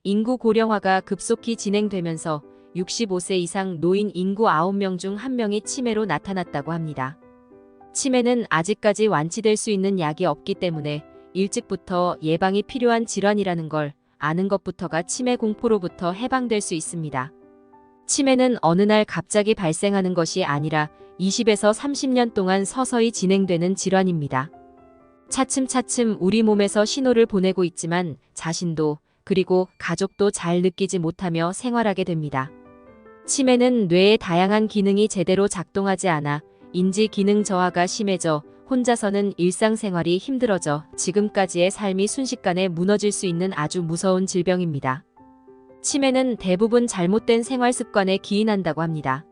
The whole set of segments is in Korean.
인구 고령화가 급속히 진행되면서 65세 이상 노인 인구 9명 중 1명이 치매로 나타났다고 합니다. 치매는 아직까지 완치될 수 있는 약이 없기 때문에 일찍부터 예방이 필요한 질환이라는 걸 아는 것부터가 치매 공포로부터 해방될 수 있습니다. 치매는 어느 날 갑자기 발생하는 것이 아니라 20에서 30년 동안 서서히 진행되는 질환입니다. 차츰차츰 우리 몸에서 신호를 보내고 있지만 자신도 그리고 가족도 잘 느끼지 못하며 생활하게 됩니다. 치매는 뇌의 다양한 기능이 제대로 작동하지 않아 인지 기능 저하가 심해져 혼자서는 일상생활이 힘들어져 지금까지의 삶이 순식간에 무너질 수 있는 아주 무서운 질병입니다. 치매는 대부분 잘못된 생활 습관에 기인한다고 합니다.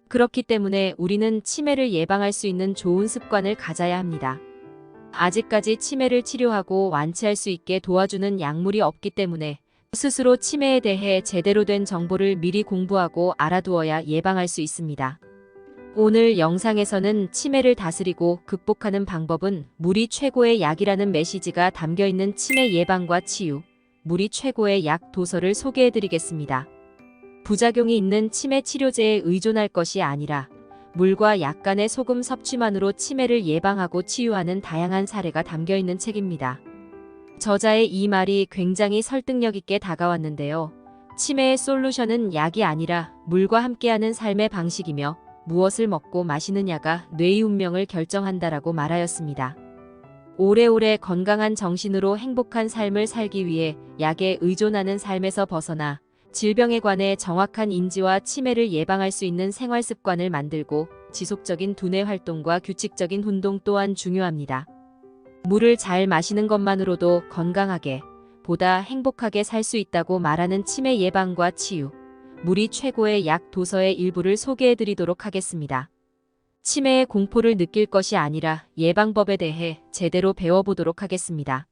그렇기 때문에 우리는 치매를 예방할 수 있는 좋은 습관을 가져야 합니다. 아직까지 치매를 치료하고 완치할 수 있게 도와주는 약물이 없기 때문에 스스로 치매에 대해 제대로 된 정보를 미리 공부하고 알아두어야 예방할 수 있습니다. 오늘 영상에서는 치매를 다스리고 극복하는 방법은 물이 최고의 약이라는 메시지가 담겨있는 치매 예방과 치유, 물이 최고의 약 도서를 소개해드리겠습니다. 부작용이 있는 치매 치료제에 의존할 것이 아니라 물과 약간의 소금 섭취만으로 치매를 예방하고 치유하는 다양한 사례가 담겨있는 책입니다. 저자의 이 말이 굉장히 설득력 있게 다가왔는데요. 치매의 솔루션은 약이 아니라 물과 함께하는 삶의 방식이며 무엇을 먹고 마시느냐가 뇌의 운명을 결정한다라고 말하였습니다. 오래오래 건강한 정신으로 행복한 삶을 살기 위해 약에 의존하는 삶에서 벗어나 질병에 관해 정확한 인지와 치매를 예방할 수 있는 생활 습관을 만들고 지속적인 두뇌 활동과 규칙적인 운동 또한 중요합니다. 물을 잘 마시는 것만으로도 건강하게, 보다 행복하게 살 수 있다고 말하는 치매 예방과 치유, 물이 최고의 약 도서의 일부를 소개해드리도록 하겠습니다. 치매의 공포를 느낄 것이 아니라 예방법에 대해 제대로 배워보도록 하겠습니다.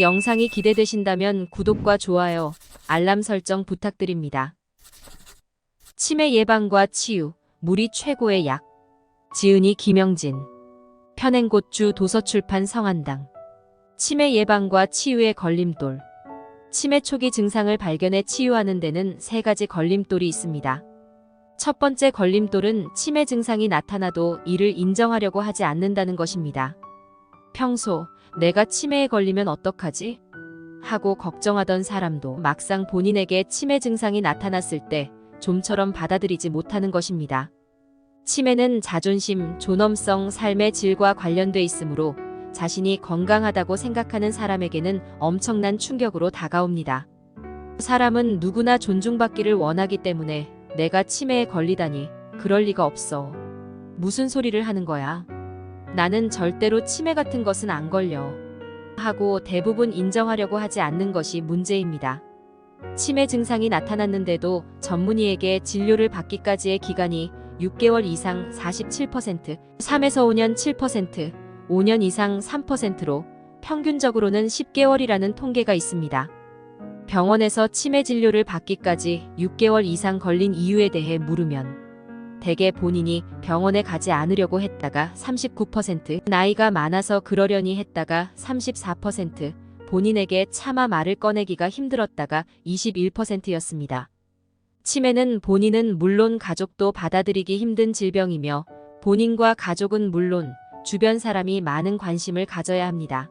영상이 기대되신다면 구독과 좋아요, 알람 설정 부탁드립니다. 치매 예방과 치유, 물이 최고의 약. 지은이 김영진. 편행곶주 도서출판 성한당. 치매 예방과 치유의 걸림돌. 치매 초기 증상을 발견해 치유하는 데는 3가지 걸림돌이 있습니다. 첫 번째 걸림돌은 치매 증상이 나타나도 이를 인정하려고 하지 않는다는 것입니다. 평소 내가 치매에 걸리면 어떡하지? 하고 걱정하던 사람도 막상 본인에게 치매 증상이 나타났을 때 좀처럼 받아들이지 못하는 것입니다. 치매는 자존심, 존엄성, 삶의 질과 관련돼 있으므로 자신이 건강하다고 생각하는 사람에게는 엄청난 충격으로 다가옵니다. 사람은 누구나 존중받기를 원하기 때문에 내가 치매에 걸리다니 그럴 리가 없어. 무슨 소리를 하는 거야? 나는 절대로 치매 같은 것은 안 걸려. 하고 대부분 인정하려고 하지 않는 것이 문제입니다. 치매 증상이 나타났는데도 전문의에게 진료를 받기까지의 기간이 6개월 이상 47%, 3에서 5년 7%, 5년 이상 3%로 평균적으로는 10개월이라는 통계가 있습니다. 병원에서 치매 진료를 받기까지 6개월 이상 걸린 이유에 대해 물으면 대개 본인이 병원에 가지 않으려고 했다가 39%, 나이가 많아서 그러려니 했다가 34%, 본인에게 차마 말을 꺼내기가 힘들었다가 21%였습니다. 치매는 본인은 물론 가족도 받아들이기 힘든 질병이며 본인과 가족은 물론 주변 사람이 많은 관심을 가져야 합니다.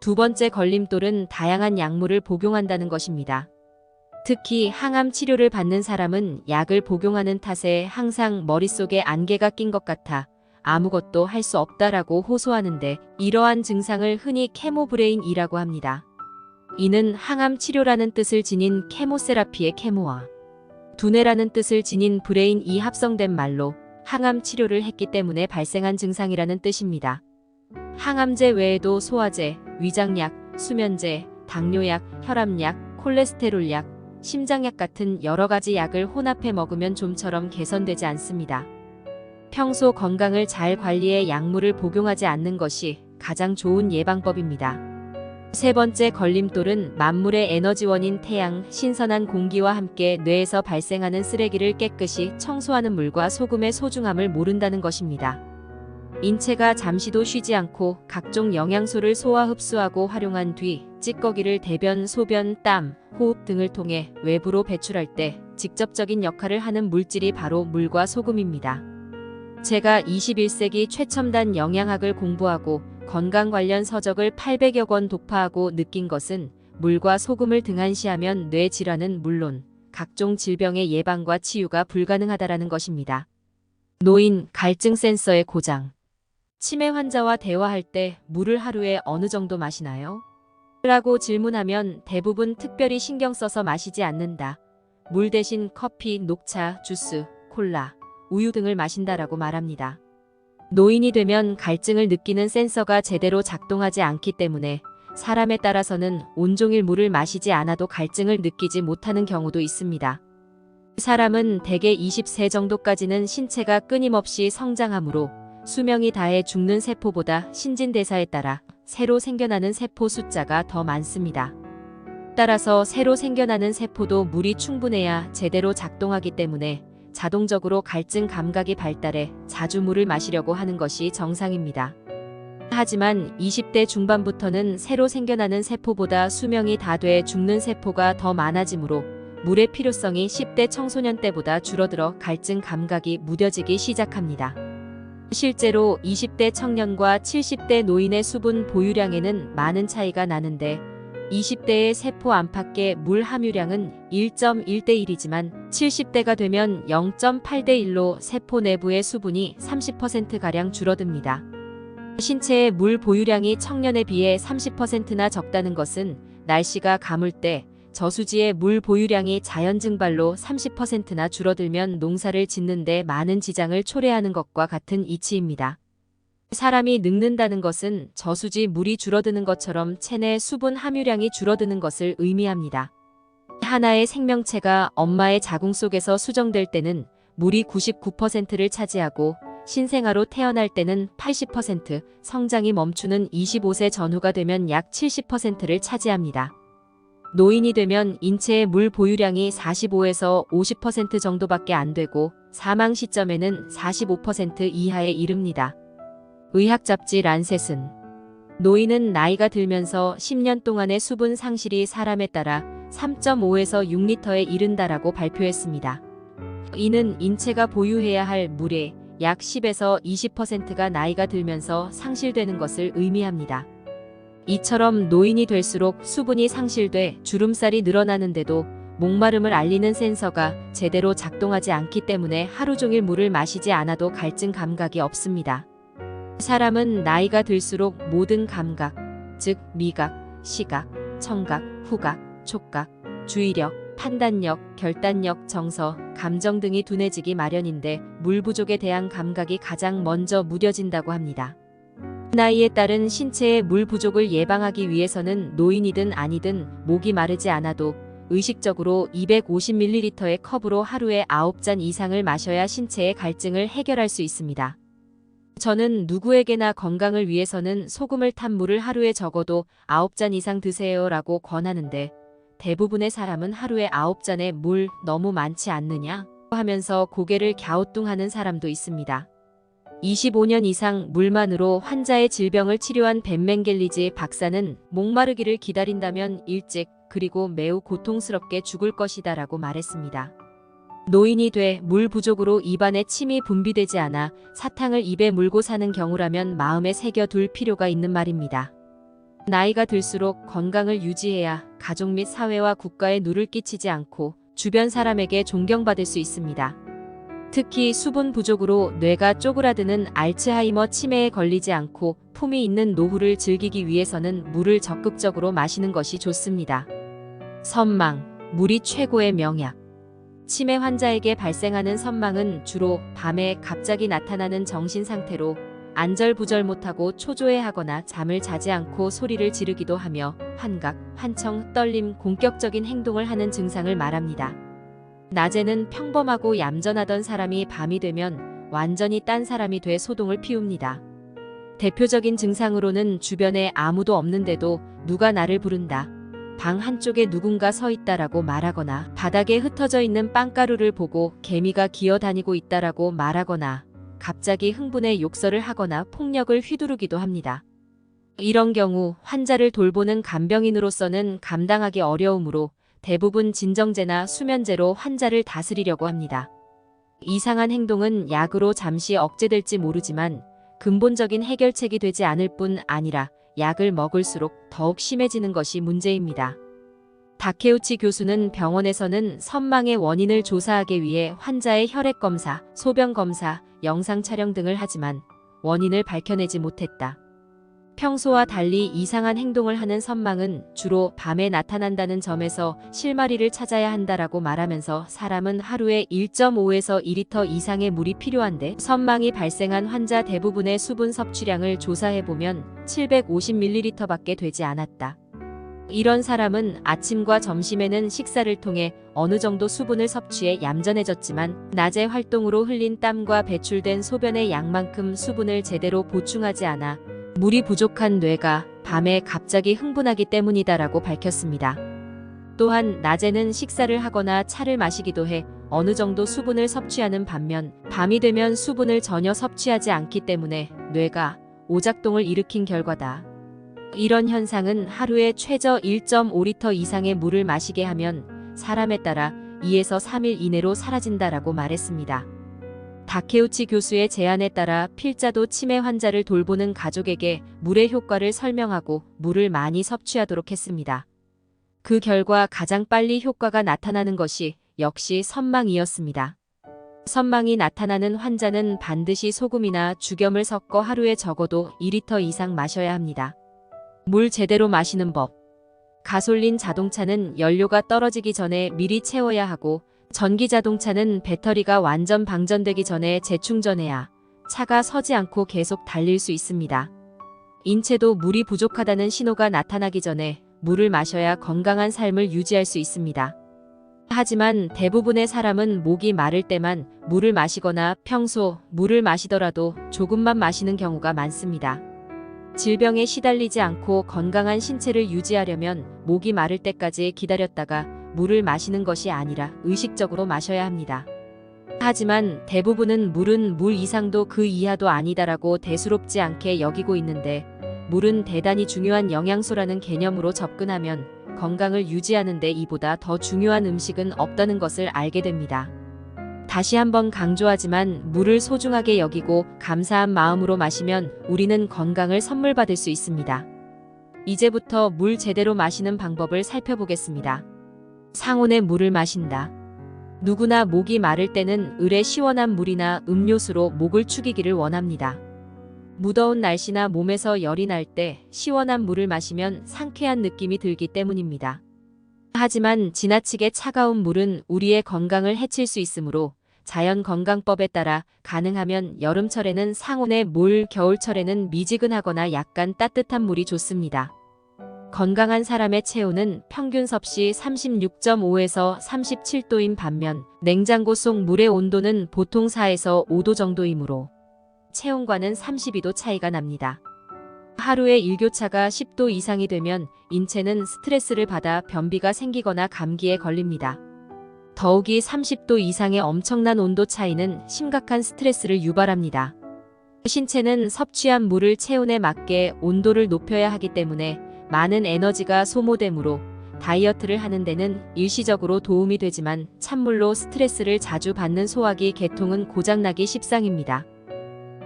두 번째 걸림돌은 다양한 약물을 복용한다는 것입니다. 특히 항암 치료를 받는 사람은 약을 복용하는 탓에 항상 머릿속에 안개가 낀 것 같아 아무것도 할 수 없다라고 호소하는데 이러한 증상을 흔히 케모브레인이라고 합니다. 이는 항암 치료라는 뜻을 지닌 케모세라피의 케모와 두뇌라는 뜻을 지닌 브레인이 합성된 말로 항암 치료를 했기 때문에 발생한 증상이라는 뜻입니다. 항암제 외에도 소화제, 위장약, 수면제, 당뇨약, 혈압약, 콜레스테롤약, 심장약 같은 여러 가지 약을 혼합해 먹으면 좀처럼 개선되지 않습니다. 평소 건강을 잘 관리해 약물을 복용하지 않는 것이 가장 좋은 예방법입니다. 세 번째 걸림돌은 만물의 에너지원인 태양, 신선한 공기와 함께 뇌에서 발생하는 쓰레기를 깨끗이 청소하는 물과 소금의 소중함을 모른다는 것입니다. 인체가 잠시도 쉬지 않고 각종 영양소를 소화 흡수하고 활용한 뒤 찌꺼기를 대변, 소변, 땀, 호흡 등을 통해 외부로 배출할 때 직접적인 역할을 하는 물질이 바로 물과 소금입니다. 제가 21세기 최첨단 영양학을 공부하고 건강 관련 서적을 800여 권 독파하고 느낀 것은 물과 소금을 등한시하면 뇌 질환은 물론 각종 질병의 예방과 치유가 불가능하다라는 것입니다. 노인, 갈증 센서의 고장. 치매 환자와 대화할 때 물을 하루에 어느 정도 마시나요? 라고 질문하면 대부분 특별히 신경 써서 마시지 않는다. 물 대신 커피, 녹차, 주스, 콜라, 우유 등을 마신다라고 말합니다. 노인이 되면 갈증을 느끼는 센서가 제대로 작동하지 않기 때문에 사람에 따라서는 온종일 물을 마시지 않아도 갈증을 느끼지 못하는 경우도 있습니다. 사람은 대개 20세 정도까지는 신체가 끊임없이 성장하므로 수명이 다해 죽는 세포보다 신진대사에 따라 새로 생겨나는 세포 숫자가 더 많습니다. 따라서 새로 생겨나는 세포도 물이 충분해야 제대로 작동하기 때문에 자동적으로 갈증 감각이 발달해 자주 물을 마시려고 하는 것이 정상입니다. 하지만 20대 중반부터는 새로 생겨나는 세포보다 수명이 다 돼 죽는 세포가 더 많아지므로 물의 필요성이 10대 청소년 때보다 줄어들어 갈증 감각이 무뎌지기 시작합니다. 실제로 20대 청년과 70대 노인의 수분 보유량에는 많은 차이가 나는데 20대의 세포 안팎의 물 함유량은 1.1대 1이지만 70대가 되면 0.8대 1로 세포 내부의 수분이 30%가량 줄어듭니다. 신체의 물 보유량이 청년에 비해 30%나 적다는 것은 날씨가 가물 때 저수지의 물 보유량이 자연 증발로 30%나 줄어들면 농사를 짓는데 많은 지장을 초래하는 것과 같은 이치입니다. 사람이 늙는다는 것은 저수지 물이 줄어드는 것처럼 체내 수분 함유량이 줄어드는 것을 의미합니다. 하나의 생명체가 엄마의 자궁 속에서 수정될 때는 물이 99%를 차지하고 신생아로 태어날 때는 80%, 성장이 멈추는 25세 전후가 되면 약 70%를 차지합니다. 노인이 되면 인체의 물 보유량이 45에서 50% 정도밖에 안 되고 사망 시점에는 45% 이하에 이릅니다. 의학 잡지 란셋은 노인은 나이가 들면서 10년 동안의 수분 상실이 사람에 따라 3.5에서 6리터에 이른다라고 발표했습니다. 이는 인체가 보유해야 할 물의 약 10에서 20%가 나이가 들면서 상실되는 것을 의미합니다. 이처럼 노인이 될수록 수분이 상실돼 주름살이 늘어나는데도 목마름을 알리는 센서가 제대로 작동하지 않기 때문에 하루 종일 물을 마시지 않아도 갈증 감각이 없습니다. 사람은 나이가 들수록 모든 감각, 즉 미각, 시각, 청각, 후각, 촉각, 주의력, 판단력, 결단력, 정서, 감정 등이 둔해지기 마련인데 물 부족에 대한 감각이 가장 먼저 무뎌진다고 합니다. 나이에 따른 신체의 물 부족을 예방하기 위해서는 노인이든 아니든 목이 마르지 않아도 의식적으로 250ml의 컵으로 하루에 9잔 이상을 마셔야 신체의 갈증을 해결할 수 있습니다. 저는 누구에게나 건강을 위해서는 소금을 탄 물을 하루에 적어도 9잔 이상 드세요 라고 권하는데 대부분의 사람은 하루에 9잔의 물 너무 많지 않느냐 하면서 고개를 갸우뚱하는 사람도 있습니다. 25년 이상 물만으로 환자의 질병을 치료한 벤 맹겔리지 박사는 목마르기를 기다린다면 일찍 그리고 매우 고통스럽게 죽을 것이다 라고 말했습니다. 노인이 돼 물 부족으로 입안에 침이 분비되지 않아 사탕을 입에 물고 사는 경우라면 마음에 새겨둘 필요가 있는 말입니다. 나이가 들수록 건강을 유지해야 가족 및 사회와 국가에 누를 끼치지 않고 주변 사람에게 존경받을 수 있습니다. 특히 수분 부족으로 뇌가 쪼그라드는 알츠하이머 치매에 걸리지 않고 품이 있는 노후를 즐기기 위해서는 물을 적극적으로 마시는 것이 좋습니다. 선망, 물이 최고의 명약. 치매 환자에게 발생하는 선망은 주로 밤에 갑자기 나타나는 정신 상태로 안절부절 못하고 초조해하거나 잠을 자지 않고 소리를 지르기도 하며 환각, 환청, 떨림, 공격적인 행동을 하는 증상을 말합니다. 낮에는 평범하고 얌전하던 사람이 밤이 되면 완전히 딴 사람이 돼 소동을 피웁니다. 대표적인 증상으로는 주변에 아무도 없는데도 누가 나를 부른다, 방 한쪽에 누군가 서 있다라고 말하거나 바닥에 흩어져 있는 빵가루를 보고 개미가 기어다니고 있다라고 말하거나 갑자기 흥분해 욕설을 하거나 폭력을 휘두르기도 합니다. 이런 경우 환자를 돌보는 간병인으로서는 감당하기 어려우므로 대부분 진정제나 수면제로 환자를 다스리려고 합니다. 이상한 행동은 약으로 잠시 억제될지 모르지만 근본적인 해결책이 되지 않을 뿐 아니라 약을 먹을수록 더욱 심해지는 것이 문제입니다. 다케우치 교수는 병원에서는 선망의 원인을 조사하기 위해 환자의 혈액 검사, 소변 검사, 영상 촬영 등을 하지만 원인을 밝혀내지 못했다. 평소와 달리 이상한 행동을 하는 선망은 주로 밤에 나타난다는 점에서 실마리를 찾아야 한다라고 말하면서 사람은 하루에 1.5에서 2리터 이상의 물이 필요한데 선망이 발생한 환자 대부분의 수분 섭취량을 조사해보면 750ml밖에 되지 않았다. 이런 사람은 아침과 점심에는 식사를 통해 어느 정도 수분을 섭취해 얌전해졌지만 낮에 활동으로 흘린 땀과 배출된 소변의 양만큼 수분을 제대로 보충하지 않아 물이 부족한 뇌가 밤에 갑자기 흥분하기 때문이다라고 밝혔습니다. 또한 낮에는 식사를 하거나 차를 마시기도 해 어느 정도 수분을 섭취하는 반면 밤이 되면 수분을 전혀 섭취하지 않기 때문에 뇌가 오작동을 일으킨 결과다. 이런 현상은 하루에 최저 1.5리터 이상의 물을 마시게 하면 사람에 따라 2에서 3일 이내로 사라진다라고 말했습니다. 다케우치 교수의 제안에 따라 필자도 치매 환자를 돌보는 가족에게 물의 효과를 설명하고 물을 많이 섭취하도록 했습니다. 그 결과 가장 빨리 효과가 나타나는 것이 역시 선망이었습니다. 선망이 나타나는 환자는 반드시 소금이나 죽염을 섞어 하루에 적어도 2리터 이상 마셔야 합니다. 물 제대로 마시는 법. 가솔린 자동차는 연료가 떨어지기 전에 미리 채워야 하고 전기 자동차는 배터리가 완전 방전되기 전에 재충전해야 차가 서지 않고 계속 달릴 수 있습니다. 인체도 물이 부족하다는 신호가 나타나기 전에 물을 마셔야 건강한 삶을 유지할 수 있습니다. 하지만 대부분의 사람은 목이 마를 때만 물을 마시거나 평소 물을 마시더라도 조금만 마시는 경우가 많습니다. 질병에 시달리지 않고 건강한 신체를 유지하려면 목이 마를 때까지 기다렸다가 물을 마시는 것이 아니라 의식적으로 마셔야 합니다. 하지만 대부분은 물은 물 이상도 그 이하도 아니다라고 대수롭지 않게 여기고 있는데 물은 대단히 중요한 영양소라는 개념으로 접근하면 건강을 유지하는 데 이보다 더 중요한 음식은 없다는 것을 알게 됩니다. 다시 한번 강조하지만 물을 소중하게 여기고 감사한 마음으로 마시면 우리는 건강을 선물 받을 수 있습니다. 이제부터 물 제대로 마시는 방법을 살펴보겠습니다. 상온의 물을 마신다. 누구나 목이 마를 때는 을의 시원한 물이나 음료수로 목을 축이기를 원합니다. 무더운 날씨나 몸에서 열이 날 때 시원한 물을 마시면 상쾌한 느낌이 들기 때문입니다. 하지만 지나치게 차가운 물은 우리의 건강을 해칠 수 있으므로 자연건강법에 따라 가능하면 여름철에는 상온의 물, 겨울철에는 미지근하거나 약간 따뜻한 물이 좋습니다. 건강한 사람의 체온은 평균 섭씨 36.5에서 37도인 반면 냉장고 속 물의 온도는 보통 4에서 5도 정도이므로 체온과는 32도 차이가 납니다. 하루에 일교차가 10도 이상이 되면 인체는 스트레스를 받아 변비가 생기거나 감기에 걸립니다. 더욱이 30도 이상의 엄청난 온도 차이는 심각한 스트레스를 유발합니다. 신체는 섭취한 물을 체온에 맞게 온도를 높여야 하기 때문에 많은 에너지가 소모되므로 다이어트를 하는 데는 일시적으로 도움이 되지만 찬물로 스트레스를 자주 받는 소화기 계통은 고장나기 십상입니다.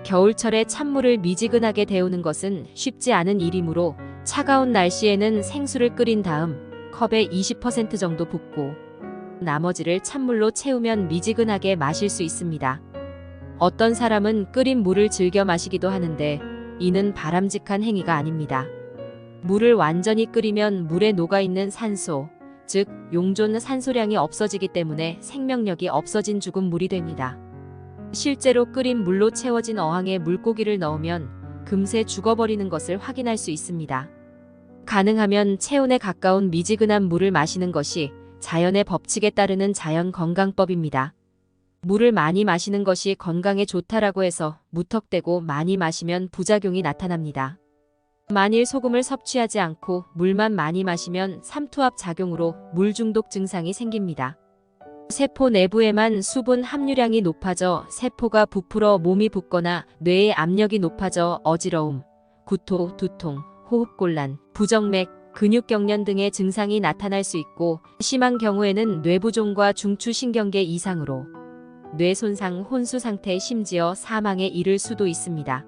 겨울철에 찬물을 미지근하게 데우는 것은 쉽지 않은 일이므로 차가운 날씨에는 생수를 끓인 다음 컵에 20% 정도 붓고 나머지를 찬물로 채우면 미지근하게 마실 수 있습니다. 어떤 사람은 끓인 물을 즐겨 마시기도 하는데 이는 바람직한 행위가 아닙니다. 물을 완전히 끓이면 물에 녹아있는 산소, 즉 용존 산소량이 없어지기 때문에 생명력이 없어진 죽은 물이 됩니다. 실제로 끓인 물로 채워진 어항에 물고기를 넣으면 금세 죽어버리는 것을 확인할 수 있습니다. 가능하면 체온에 가까운 미지근한 물을 마시는 것이 자연의 법칙에 따르는 자연 건강법입니다. 물을 많이 마시는 것이 건강에 좋다라고 해서 무턱대고 많이 마시면 부작용이 나타납니다. 만일 소금을 섭취하지 않고 물만 많이 마시면 삼투압 작용으로 물 중독 증상이 생깁니다. 세포 내부에만 수분 함유량이 높아져 세포가 부풀어 몸이 붓거나 뇌의 압력이 높아져 어지러움, 구토, 두통, 호흡곤란, 부정맥, 근육경련 등의 증상이 나타날 수 있고 심한 경우에는 뇌부종과 중추신경계 이상으로 뇌 손상, 혼수 상태 심지어 사망에 이를 수도 있습니다.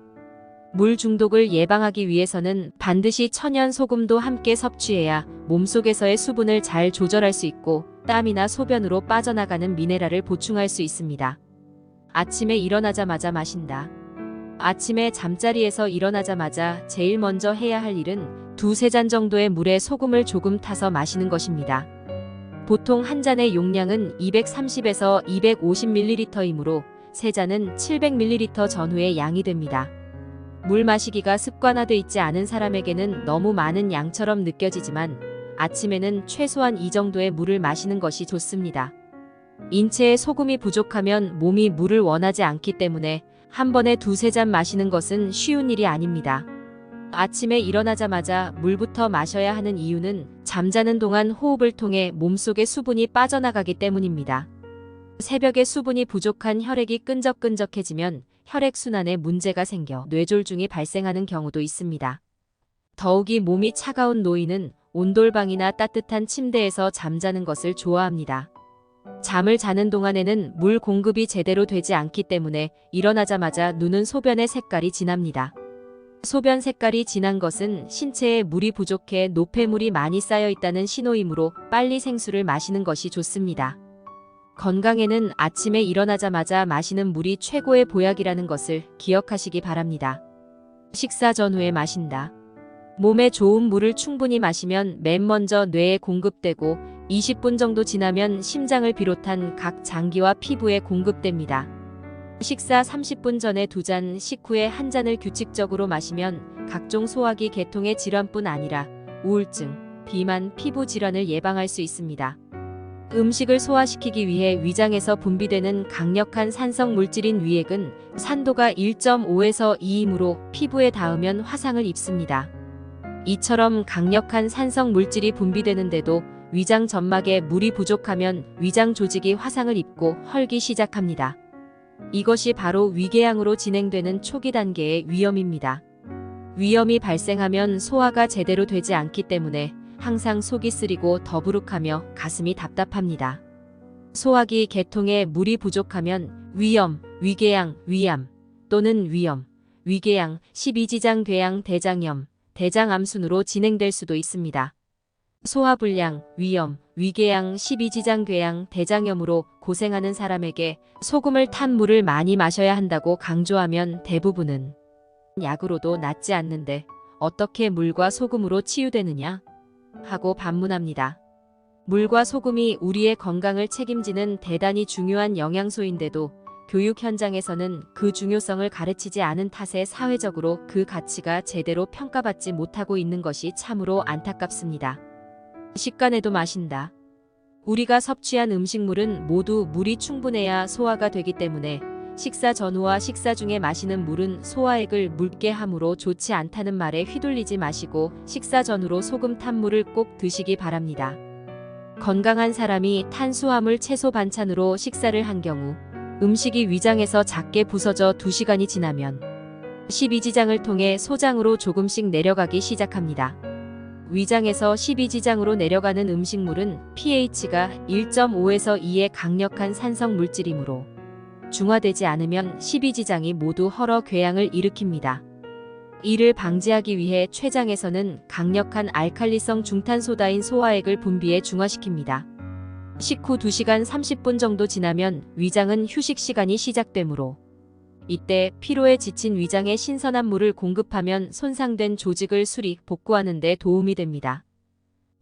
물 중독을 예방하기 위해서는 반드시 천연 소금도 함께 섭취해야 몸속에서의 수분을 잘 조절할 수 있고 땀이나 소변으로 빠져나가는 미네랄을 보충할 수 있습니다. 아침에 일어나자마자 마신다. 아침에 잠자리에서 일어나자마자 제일 먼저 해야 할 일은 2~3잔 정도의 물에 소금을 조금 타서 마시는 것입니다. 보통 한 잔의 용량은 230에서 250ml이므로 3잔은 700ml 전후의 양이 됩니다. 물 마시기가 습관화돼 있지 않은 사람에게는 너무 많은 양처럼 느껴지지만 아침에는 최소한 이 정도의 물을 마시는 것이 좋습니다. 인체에 소금이 부족하면 몸이 물을 원하지 않기 때문에 한 번에 2~3잔 마시는 것은 쉬운 일이 아닙니다. 아침에 일어나자마자 물부터 마셔야 하는 이유는 잠자는 동안 호흡을 통해 몸속의 수분이 빠져나가기 때문입니다. 새벽에 수분이 부족한 혈액이 끈적끈적해지면 혈액순환에 문제가 생겨 뇌졸중이 발생하는 경우도 있습니다. 더욱이 몸이 차가운 노인은 온돌방이나 따뜻한 침대에서 잠자는 것을 좋아합니다. 잠을 자는 동안에는 물 공급이 제대로 되지 않기 때문에 일어나자마자 눈은 소변의 색깔이 진합니다. 소변 색깔이 진한 것은 신체에 물이 부족해 노폐물이 많이 쌓여 있다는 신호이므로 빨리 생수를 마시는 것이 좋습니다. 건강에는 아침에 일어나자마자 마시는 물이 최고의 보약이라는 것을 기억하시기 바랍니다. 식사 전후에 마신다. 몸에 좋은 물을 충분히 마시면 맨 먼저 뇌에 공급되고 20분 정도 지나면 심장을 비롯한 각 장기와 피부에 공급됩니다. 식사 30분 전에 2잔, 식후에 1잔을 규칙적으로 마시면 각종 소화기 계통의 질환뿐 아니라 우울증, 비만, 피부 질환을 예방할 수 있습니다. 음식을 소화시키기 위해 위장에서 분비되는 강력한 산성 물질인 위액은 산도가 1.5에서 2이므로 피부에 닿으면 화상을 입습니다. 이처럼 강력한 산성 물질이 분비되는데도 위장 점막에 물이 부족하면 위장 조직이 화상을 입고 헐기 시작합니다. 이것이 바로 위궤양으로 진행되는 초기 단계의 위염입니다. 위염이 발생하면 소화가 제대로 되지 않기 때문에 항상 속이 쓰리고 더부룩하며 가슴이 답답합니다. 소화기 계통에 물이 부족하면 위염, 위궤양, 위암 또는 위염, 위궤양, 12지장 궤양 대장염, 대장암 순으로 진행될 수도 있습니다. 소화불량, 위염, 위궤양, 12지장 궤양, 대장염으로 고생하는 사람에게 소금을 탄 물을 많이 마셔야 한다고 강조하면 대부분은 약으로도 낫지 않는데 어떻게 물과 소금으로 치유되느냐? 하고 반문합니다. 물과 소금이 우리의 건강을 책임지는 대단히 중요한 영양소인데도 교육 현장에서는 그 중요성을 가르치지 않은 탓에 사회적으로 그 가치가 제대로 평가받지 못하고 있는 것이 참으로 안타깝습니다. 식간에도 마신다. 우리가 섭취한 음식물은 모두 물이 충분해야 소화가 되기 때문에 식사 전후와 식사 중에 마시는 물은 소화액을 묽게 하므로 좋지 않다는 말에 휘둘리지 마시고 식사 전후로 소금 탄 물을 꼭 드시기 바랍니다. 건강한 사람이 탄수화물 채소 반찬으로 식사를 한 경우 음식이 위장에서 작게 부서져 2시간이 지나면 12지장을 통해 소장으로 조금씩 내려가기 시작합니다. 위장에서 12지장으로 내려가는 음식물은 pH가 1.5에서 2의 강력한 산성 물질이므로 중화되지 않으면 12지장이 모두 헐어 궤양을 일으킵니다. 이를 방지하기 위해 췌장에서는 강력한 알칼리성 중탄소다인 소화액을 분비해 중화시킵니다. 식후 2시간 30분 정도 지나면 위장은 휴식 시간이 시작되므로 이때 피로에 지친 위장에 신선한 물을 공급하면 손상된 조직을 수리, 복구하는 데 도움이 됩니다.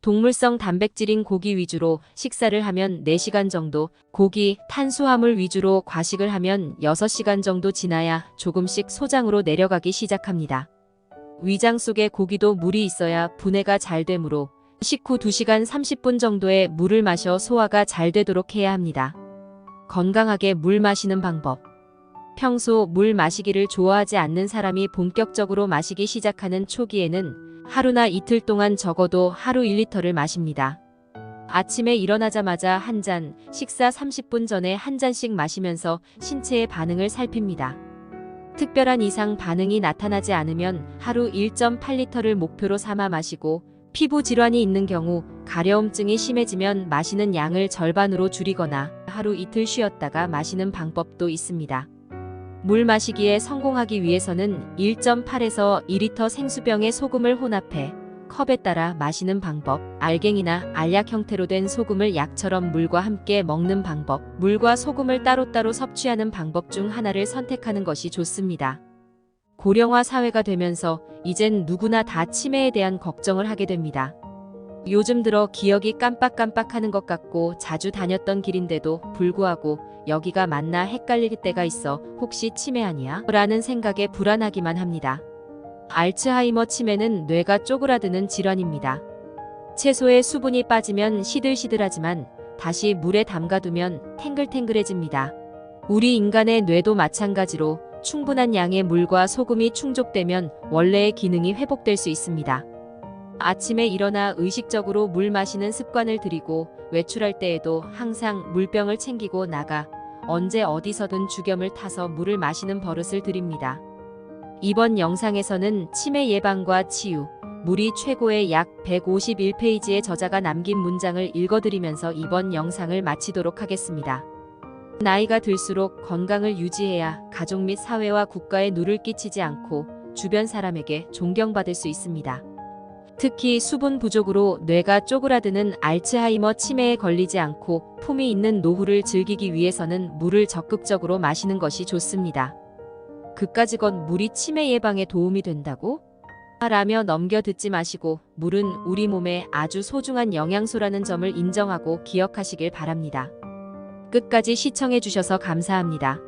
동물성 단백질인 고기 위주로 식사를 하면 4시간 정도, 고기, 탄수화물 위주로 과식을 하면 6시간 정도 지나야 조금씩 소장으로 내려가기 시작합니다. 위장 속에 고기도 물이 있어야 분해가 잘 되므로 식후 2시간 30분 정도의 물을 마셔 소화가 잘 되도록 해야 합니다. 건강하게 물 마시는 방법. 평소 물 마시기를 좋아하지 않는 사람이 본격적으로 마시기 시작하는 초기에는 하루나 이틀 동안 적어도 하루 1리터를 마십니다. 아침에 일어나자마자 한 잔, 식사 30분 전에 한 잔씩 마시면서 신체의 반응을 살핍니다. 특별한 이상 반응이 나타나지 않으면 하루 1.8리터를 목표로 삼아 마시고, 피부 질환이 있는 경우 가려움증이 심해지면 마시는 양을 절반으로 줄이거나 하루 이틀 쉬었다가 마시는 방법도 있습니다. 물 마시기에 성공하기 위해서는 1.8에서 2리터 생수병에 소금을 혼합해 컵에 따라 마시는 방법, 알갱이나 알약 형태로 된 소금을 약처럼 물과 함께 먹는 방법, 물과 소금을 따로따로 섭취하는 방법 중 하나를 선택하는 것이 좋습니다. 고령화 사회가 되면서 이젠 누구나 다 치매에 대한 걱정을 하게 됩니다. 요즘 들어 기억이 깜빡깜빡하는 것 같고 자주 다녔던 길인데도 불구하고 여기가 맞나 헷갈릴 때가 있어 혹시 치매 아니야? 라는 생각에 불안하기만 합니다. 알츠하이머 치매는 뇌가 쪼그라드는 질환입니다. 채소에 수분이 빠지면 시들시들하지만 다시 물에 담가두면 탱글탱글해집니다. 우리 인간의 뇌도 마찬가지로 충분한 양의 물과 소금이 충족되면 원래의 기능이 회복될 수 있습니다. 아침에 일어나 의식적으로 물 마시는 습관을 들이고 외출할 때에도 항상 물병을 챙기고 나가 언제 어디서든 죽염을 타서 물을 마시는 버릇을 들입니다. 이번 영상에서는 치매 예방과 치유, 물이 최고의 약 151페이지의 저자가 남긴 문장을 읽어드리면서 이번 영상을 마치도록 하겠습니다. 나이가 들수록 건강을 유지해야 가족 및 사회와 국가에 누를 끼치지 않고 주변 사람에게 존경받을 수 있습니다. 특히 수분 부족으로 뇌가 쪼그라드는 알츠하이머 치매에 걸리지 않고 품위 있는 노후를 즐기기 위해서는 물을 적극적으로 마시는 것이 좋습니다. 그까짓건 물이 치매 예방에 도움이 된다고? 라며 넘겨 듣지 마시고 물은 우리 몸에 아주 소중한 영양소라는 점을 인정하고 기억하시길 바랍니다. 끝까지 시청해 주셔서 감사합니다.